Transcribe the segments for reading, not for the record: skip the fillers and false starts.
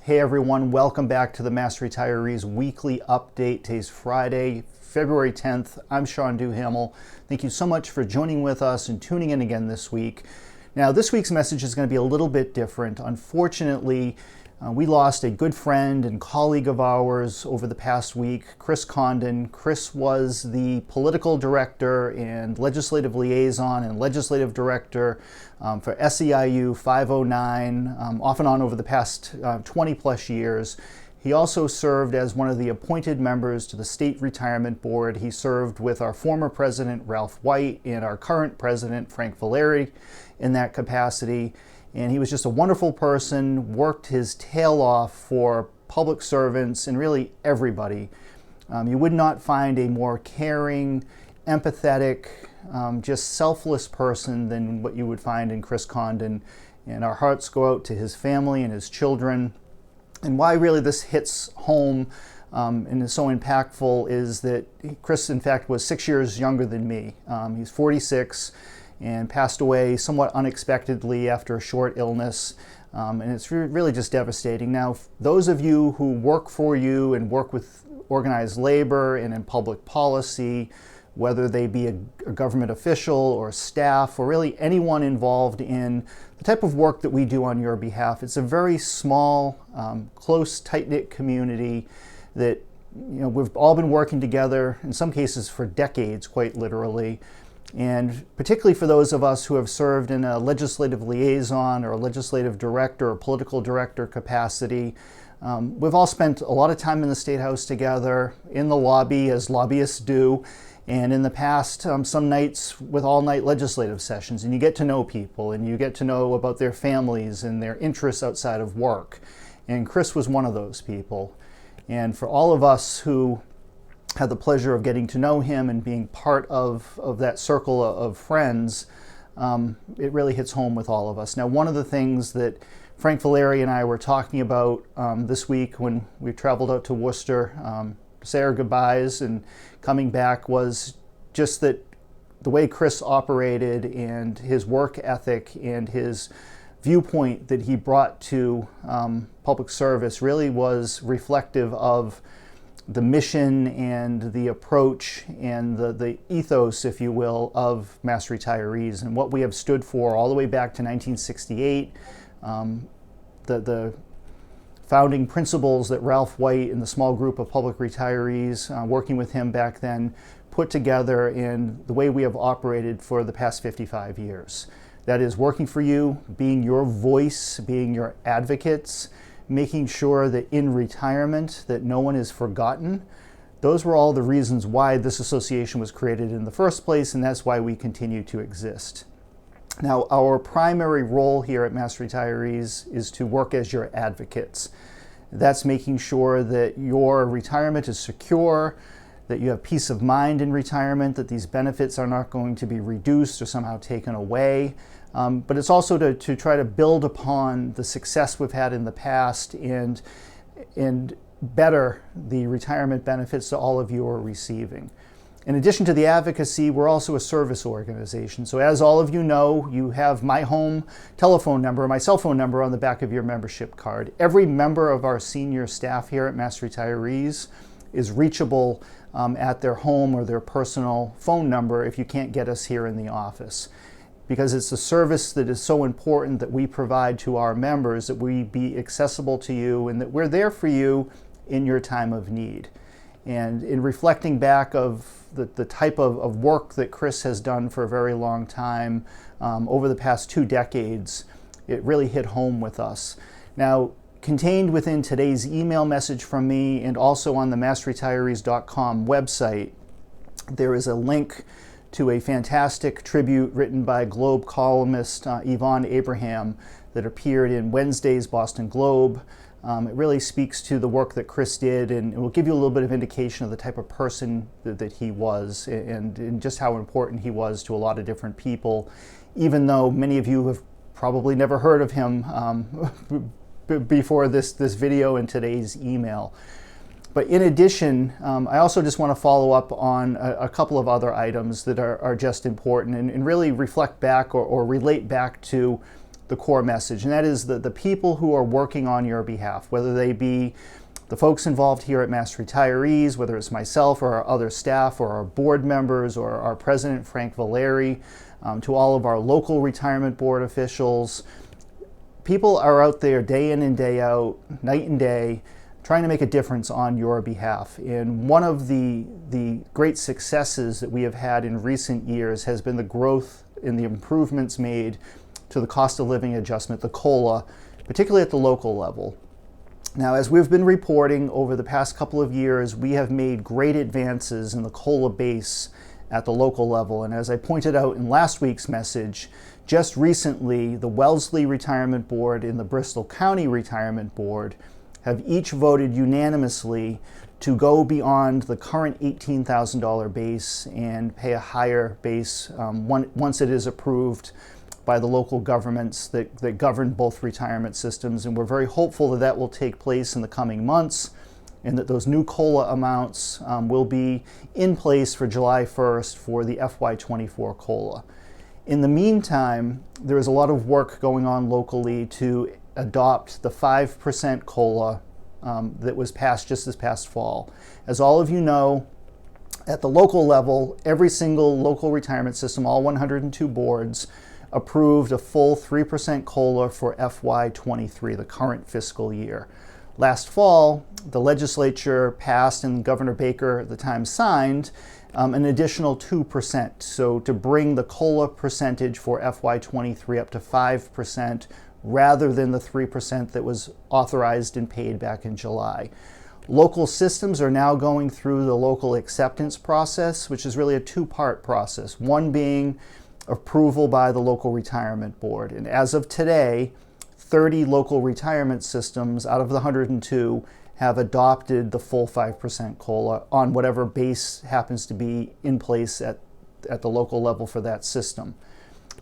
Hey everyone, welcome back to the Mass Retirees Weekly Update. Today's Friday, February 10th. I'm Sean Duhamel. Thank you so much for joining with us and tuning in again this week. Now, this week's message is going to be a little bit different. Unfortunately, we lost a good friend and colleague of ours over the past week, Chris Condon. Chris was the political director and legislative liaison and legislative director for SEIU 509, off and on over the past 20 plus years. He also served as one of the appointed members to the State Retirement Board. He served with our former president, Ralph White, and our current president, Frank Valeri, in that capacity. And he was just a wonderful person, worked his tail off for public servants and really everybody. You would not find a more caring, empathetic, just selfless person than what you would find in Chris Condon. And our hearts go out to his family and his children. And why really this hits home and is so impactful is that Chris, in fact, was 6 years younger than me. He's 46. And passed away somewhat unexpectedly after a short illness. And it's really just devastating. Now, those of you who work for you and work with organized labor and in public policy, whether they be a government official or staff or really anyone involved in the type of work that we do on your behalf, it's a very small, close, tight-knit community that we've all been working together, in some cases for decades, quite literally. And particularly for those of us who have served in a legislative liaison or a legislative director or political director capacity, we've all spent a lot of time in the State House together, in the lobby, as lobbyists do, and in the past, some nights with all-night legislative sessions. And you get to know people, and you get to know about their families and their interests outside of work. And Chris was one of those people. And for all of us who had the pleasure of getting to know him and being part of that circle of friends, it really hits home with all of us. Now, one of the things that Frank Valeri and I were talking about this week when we traveled out to Worcester to say our goodbyes and coming back was just that the way Chris operated and his work ethic and his viewpoint that he brought to public service really was reflective of the mission and the approach and the ethos, if you will, of Mass Retirees and what we have stood for all the way back to 1968. The founding principles that Ralph White and the small group of public retirees working with him back then put together, and the way we have operated for the past 55 years. That is working for you, being your voice, being your advocates, making sure that in retirement that no one is forgotten. Those were all the reasons why this association was created in the first place, and that's why we continue to exist. Now, our primary role here at Mass Retirees is to work as your advocates. That's making sure that your retirement is secure, that you have peace of mind in retirement, that these benefits are not going to be reduced or somehow taken away. But it's also to try to build upon the success we've had in the past and better the retirement benefits that all of you are receiving. In addition to the advocacy, we're also a service organization. So as all of you know, you have my home telephone number, my cell phone number on the back of your membership card. Every member of our senior staff here at Mass Retirees is reachable at their home or their personal phone number if you can't get us here in the office. Because it's a service that is so important that we provide to our members, that we be accessible to you and that we're there for you in your time of need. And in reflecting back of the type of work that Chris has done for a very long time, over the past 2 decades, it really hit home with us. Now, contained within today's email message from me and also on the massretirees.com website, there is a link to a fantastic tribute written by Globe columnist Yvonne Abraham that appeared in Wednesday's Boston Globe. It really speaks to the work that Chris did, and it will give you a little bit of indication of the type of person that he was and just how important he was to a lot of different people, even though many of you have probably never heard of him before this video and today's email. But in addition, I also just want to follow up on a couple of other items that are just important and really reflect back or relate back to the core message, and that is the people who are working on your behalf, whether they be the folks involved here at Mass Retirees, whether it's myself or our other staff or our board members or our president, Frank Valeri, to all of our local retirement board officials. People are out there day in and day out, night and day, trying to make a difference on your behalf. And one of the great successes that we have had in recent years has been the growth in the improvements made to the cost of living adjustment, the COLA, particularly at the local level. Now, as we've been reporting over the past couple of years, we have made great advances in the COLA base at the local level. And as I pointed out in last week's message, just recently, the Wellesley Retirement Board and the Bristol County Retirement Board have each voted unanimously to go beyond the current $18,000 base and pay a higher base once it is approved by the local governments that govern both retirement systems. And we're very hopeful that that will take place in the coming months and that those new COLA amounts will be in place for July 1st for the FY24 COLA. In the meantime, there is a lot of work going on locally to adopt the 5% COLA that was passed just this past fall. As all of you know, at the local level, every single local retirement system, all 102 boards, approved a full 3% COLA for FY23, the current fiscal year. Last fall, the legislature passed, and Governor Baker at the time signed, an additional 2%. So to bring the COLA percentage for FY23 up to 5% rather than the 3% that was authorized and paid back in July. Local systems are now going through the local acceptance process, which is really a two-part process. One being approval by the local retirement board. And as of today, 30 local retirement systems out of the 102 have adopted the full 5% COLA on whatever base happens to be in place at the local level for that system.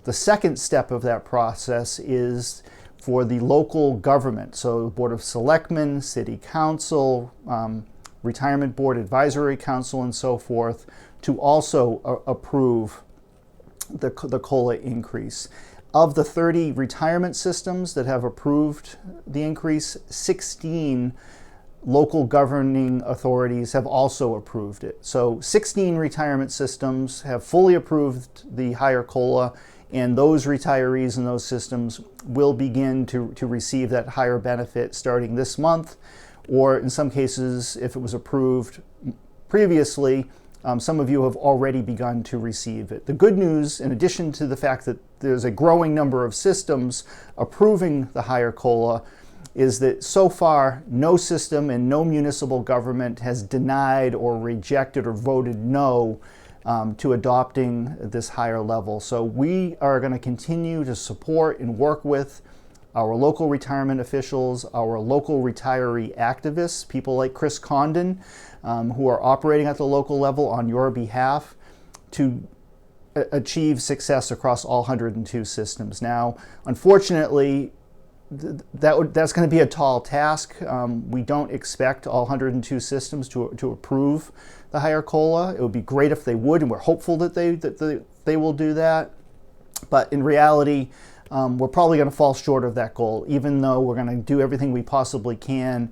The second step of that process is for the local government, so the Board of Selectmen, City Council, Retirement Board Advisory Council, and so forth, to also approve the COLA increase. Of the 30 retirement systems that have approved the increase, 16 local governing authorities have also approved it. So 16 retirement systems have fully approved the higher COLA, and those retirees in those systems will begin to receive that higher benefit starting this month, or in some cases, if it was approved previously, some of you have already begun to receive it. The good news, in addition to the fact that there's a growing number of systems approving the higher COLA, is that so far no system and no municipal government has denied or rejected or voted no to adopting this higher level. So we are going to continue to support and work with our local retirement officials, our local retiree activists, people like Chris Condon, who are operating at the local level on your behalf to achieve success across all 102 systems. Now, unfortunately, that's going to be a tall task. We don't expect all 102 systems to approve the higher COLA. It would be great if they would, and we're hopeful that they will do that. But in reality, we're probably going to fall short of that goal, even though we're going to do everything we possibly can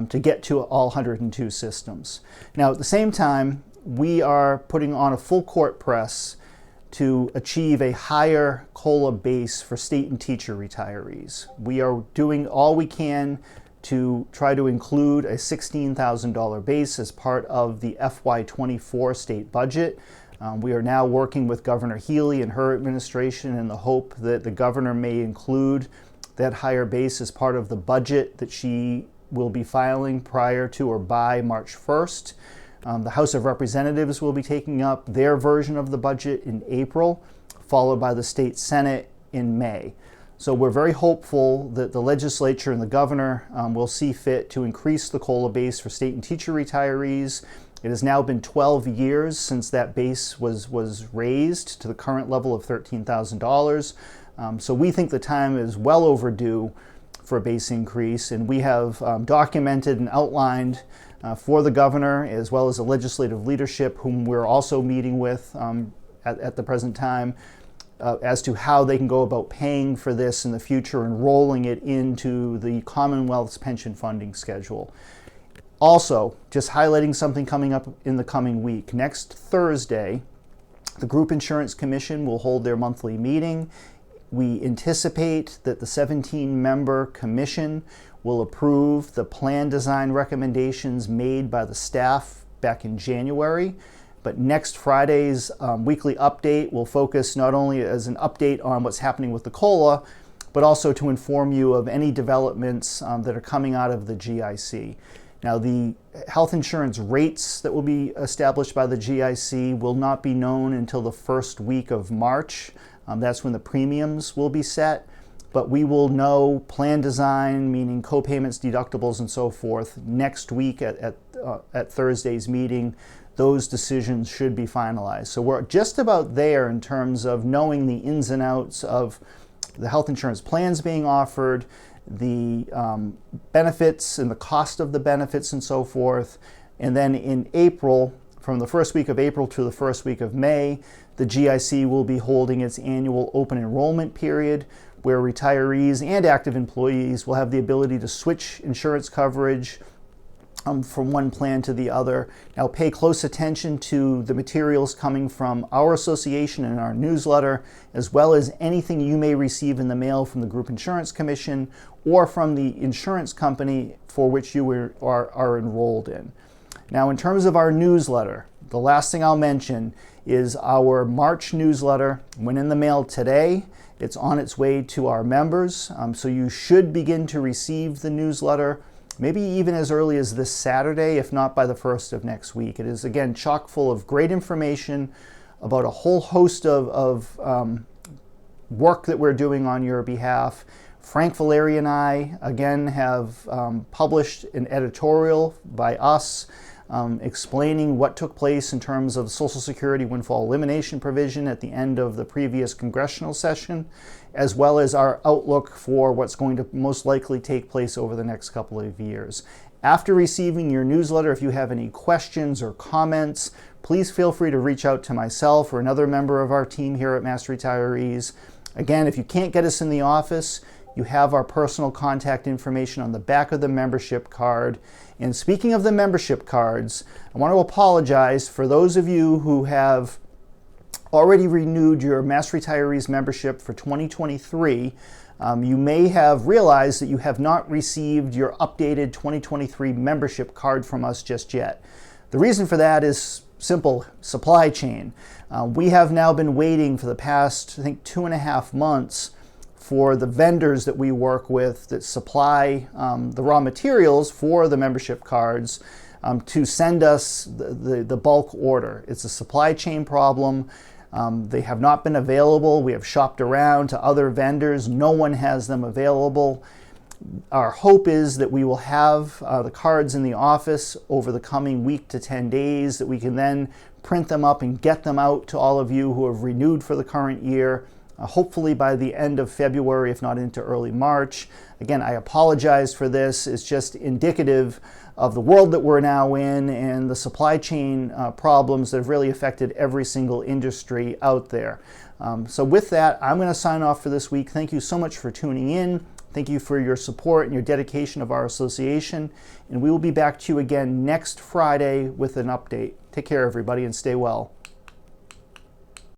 to get to all 102 systems. Now, at the same time, we are putting on a full court press to achieve a higher COLA base for state and teacher retirees. We are doing all we can to try to include a $16,000 base as part of the FY24 state budget. We are now working with Governor Healy and her administration in the hope that the governor may include that higher base as part of the budget that she will be filing prior to or by March 1st. The House of Representatives will be taking up their version of the budget in April, followed by the state Senate in May. So we're very hopeful that the legislature and the governor will see fit to increase the COLA base for state and teacher retirees. It has now been 12 years since that base was raised to the current level of $13,000. So we think the time is well overdue for a base increase, and we have documented and outlined for the governor as well as the legislative leadership, whom we're also meeting with at the present time, as to how they can go about paying for this in the future and rolling it into the Commonwealth's pension funding schedule. Also, just highlighting something coming up in the coming week. Next Thursday, the Group Insurance Commission will hold their monthly meeting. We anticipate that the 17-member commission will approve the plan design recommendations made by the staff back in January. But next Friday's weekly update will focus not only as an update on what's happening with the COLA, but also to inform you of any developments that are coming out of the GIC. Now, the health insurance rates that will be established by the GIC will not be known until the first week of March. That's when the premiums will be set. But we will know plan design, meaning co-payments, deductibles, and so forth, next week at Thursday's meeting. Those decisions should be finalized. So we're just about there in terms of knowing the ins and outs of the health insurance plans being offered, the benefits and the cost of the benefits and so forth. And then in April, from the first week of April to the first week of May, the GIC will be holding its annual open enrollment period, where retirees and active employees will have the ability to switch insurance coverage from one plan to the other. Now, pay close attention to the materials coming from our association and our newsletter, as well as anything you may receive in the mail from the Group Insurance Commission or from the insurance company for which you are enrolled in. Now, in terms of our newsletter, the last thing I'll mention is our March newsletter went in the mail today. It's on its way to our members, so you should begin to receive the newsletter maybe even as early as this Saturday, if not by the first of next week. It is, again, chock full of great information about a whole host of work that we're doing on your behalf. Frank Valeri and I, again, have published an editorial by us explaining what took place in terms of Social Security windfall elimination provision at the end of the previous congressional session, as well as our outlook for what's going to most likely take place over the next couple of years. After receiving your newsletter, if you have any questions or comments, please feel free to reach out to myself or another member of our team here at Mass Retirees. Again, if you can't get us in the office, you have our personal contact information on the back of the membership card. And speaking of the membership cards, I want to apologize for those of you who have already renewed your Mass Retirees membership for 2023. You may have realized that you have not received your updated 2023 membership card from us just yet. The reason for that is simple: supply chain. We have now been waiting for the past, I think, 2.5 months for the vendors that we work with that supply the raw materials for the membership cards to send us the bulk order. It's a supply chain problem. They have not been available. We have shopped around to other vendors. No one has them available. Our hope is that we will have the cards in the office over the coming week to 10 days, that we can then print them up and get them out to all of you who have renewed for the current year, hopefully by the end of February, if not into early March. Again, I apologize for this. It's just indicative of the world that we're now in and the supply chain problems that have really affected every single industry out there. So with that, I'm going to sign off for this week. Thank you so much for tuning in. Thank you for your support and your dedication of our association. And we will be back to you again next Friday with an update. Take care, everybody, and stay well.